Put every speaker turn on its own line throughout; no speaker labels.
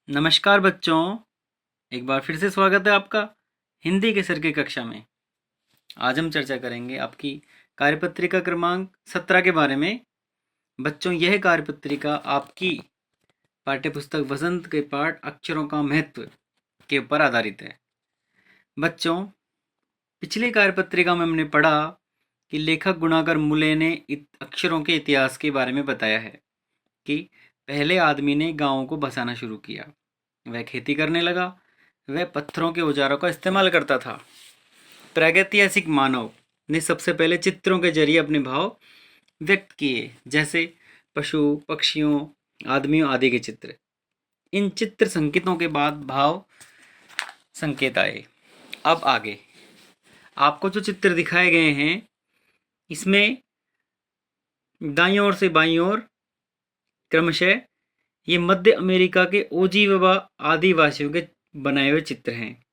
नमस्कार बच्चों, एक बार फिर से स्वागत है आपका हिंदी के सर की कक्षा में। आज हम चर्चा करेंगे आपकी कार्यपत्रिका क्रमांक 17 के बारे में। बच्चों, यह कार्यपत्रिका आपकी पाठ्यपुस्तक वसंत के पाठ अक्षरों का महत्व के ऊपर आधारित है। बच्चों, पिछली कार्यपत्रिका में हमने पढ़ा कि लेखक गुणाकर मुले ने अक्षरों के इतिहास के बारे में बताया है कि पहले आदमी ने गांवों को बसाना शुरू किया। वह खेती करने लगा। वह पत्थरों के औजारों का इस्तेमाल करता था। प्रागैतिहासिक मानव ने सबसे पहले चित्रों के जरिए अपने भाव व्यक्त किए, जैसे पशु, पक्षियों, आदमियों आदि के चित्र। इन चित्र संकेतों के बाद भाव संकेत आए। अब आगे आपको जो चित्र दिखाए गए हैं, इसमें दाईं ओर से बाईं ओर क्रमशः ये मध्य अमेरिका के ओजी व आदिवासियों के बनाए हुए चित्र हैं।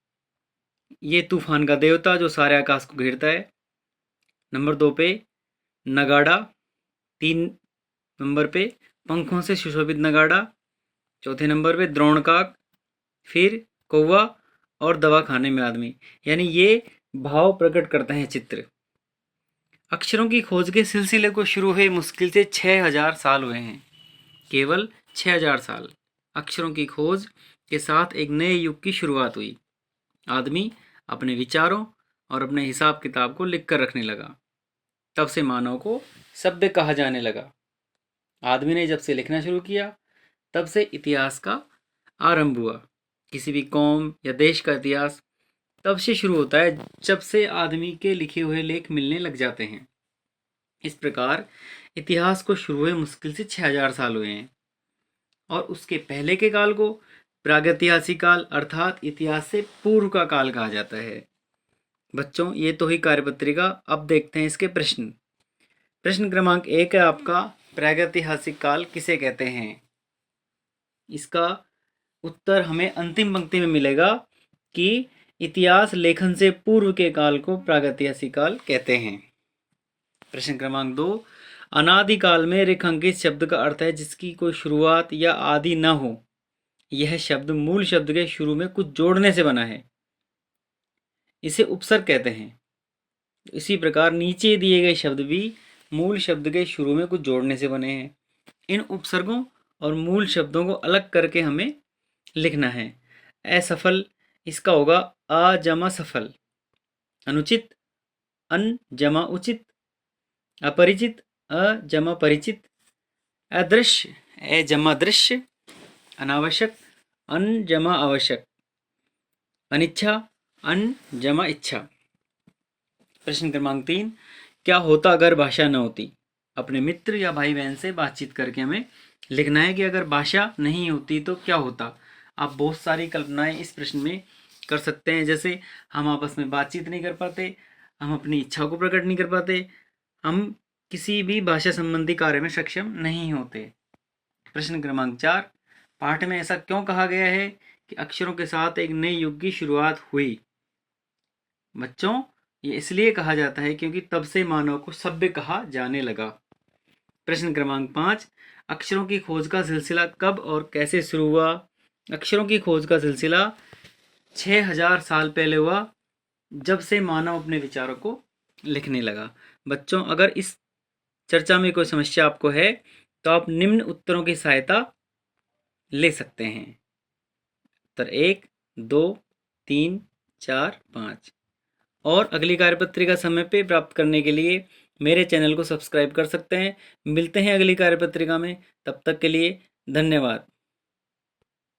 ये तूफान का देवता जो सारे आकाश को घेरता है। नंबर 2 पे नगाड़ा। 3 नंबर पे पंखों से सुशोभित नगाड़ा। चौथे नंबर पे द्रोणकाक। फिर कौवा और दवा खाने में आदमी। यानी ये भाव प्रकट करते हैं चित्र। अक्षरों की खोज के सिलसिले को शुरू हुए मुश्किल से 6000 साल हुए हैं। केवल 6000 साल। अक्षरों की खोज के साथ एक नए युग की शुरुआत हुई। आदमी अपने विचारों और अपने हिसाब किताब को लिख कर रखने लगा। तब से मानव को सभ्य कहा जाने लगा। आदमी ने जब से लिखना शुरू किया, तब से इतिहास का आरंभ हुआ। किसी भी कौम या देश का इतिहास तब से शुरू होता है जब से आदमी के लिखे हुए लेख मिलने लग जाते हैं। इस प्रकार इतिहास को शुरू हुए मुश्किल से 6000 साल हुए हैं और उसके पहले के काल को प्रागैतिहासिक काल अर्थात इतिहास से पूर्व का काल कहा जाता है। बच्चों, ये तो ही कार्यपत्रिका। अब देखते हैं इसके प्रश्न। प्रश्न क्रमांक 1 है आपका, प्रागैतिहासिक काल किसे कहते हैं? इसका उत्तर हमें अंतिम पंक्ति में मिलेगा कि इतिहास लेखन से पूर्व के काल को प्रागैतिहासिक काल कहते हैं। प्रश्न क्रमांक 2, अनादिकाल में रेखांकित शब्द का अर्थ है जिसकी कोई शुरुआत या आदि न हो। यह शब्द मूल शब्द के शुरू में कुछ जोड़ने से बना है। इसे उपसर्ग कहते हैं। इसी प्रकार नीचे दिए गए शब्द भी मूल शब्द के शुरू में कुछ जोड़ने से बने हैं। इन उपसर्गों और मूल शब्दों को अलग करके हमें लिखना है। असफल, इसका होगा अ जमा सफल। अनुचित, अन जमा उचित। अपरिचित, अ जमा परिचित। अदृश्य, ए जमा दृश्य। अनावश्यक, अन जमा आवश्यक। अनिच्छा, अन जमा इच्छा। प्रश्न क्रमांक 3, क्या होता अगर भाषा न होती? अपने मित्र या भाई बहन से बातचीत करके हमें लिखना है कि अगर भाषा नहीं होती तो क्या होता। आप बहुत सारी कल्पनाएं इस प्रश्न में कर सकते हैं, जैसे हम आपस में बातचीत नहीं कर पाते, हम अपनी इच्छा को प्रकट नहीं कर पाते, हम किसी भी भाषा संबंधी कार्य में सक्षम नहीं होते। प्रश्न क्रमांक 4, पाठ में ऐसा क्यों कहा गया है कि अक्षरों के साथ एक नए युग की शुरुआत हुई? बच्चों, ये इसलिए कहा जाता है क्योंकि तब से मानव को सभ्य कहा जाने लगा। प्रश्न क्रमांक 5, अक्षरों की खोज का सिलसिला कब और कैसे शुरू हुआ? अक्षरों की खोज का सिलसिला 6000 साल पहले हुआ, जब से मानव अपने विचारों को लिखने लगा। बच्चों, अगर इस चर्चा में कोई समस्या आपको है तो आप निम्न उत्तरों की सहायता ले सकते हैं। उत्तर 1, 2, 3, 4, 5। और अगली कार्यपत्रिका समय पे प्राप्त करने के लिए मेरे चैनल को सब्सक्राइब कर सकते हैं। मिलते हैं अगली कार्यपत्रिका में, तब तक के लिए धन्यवाद।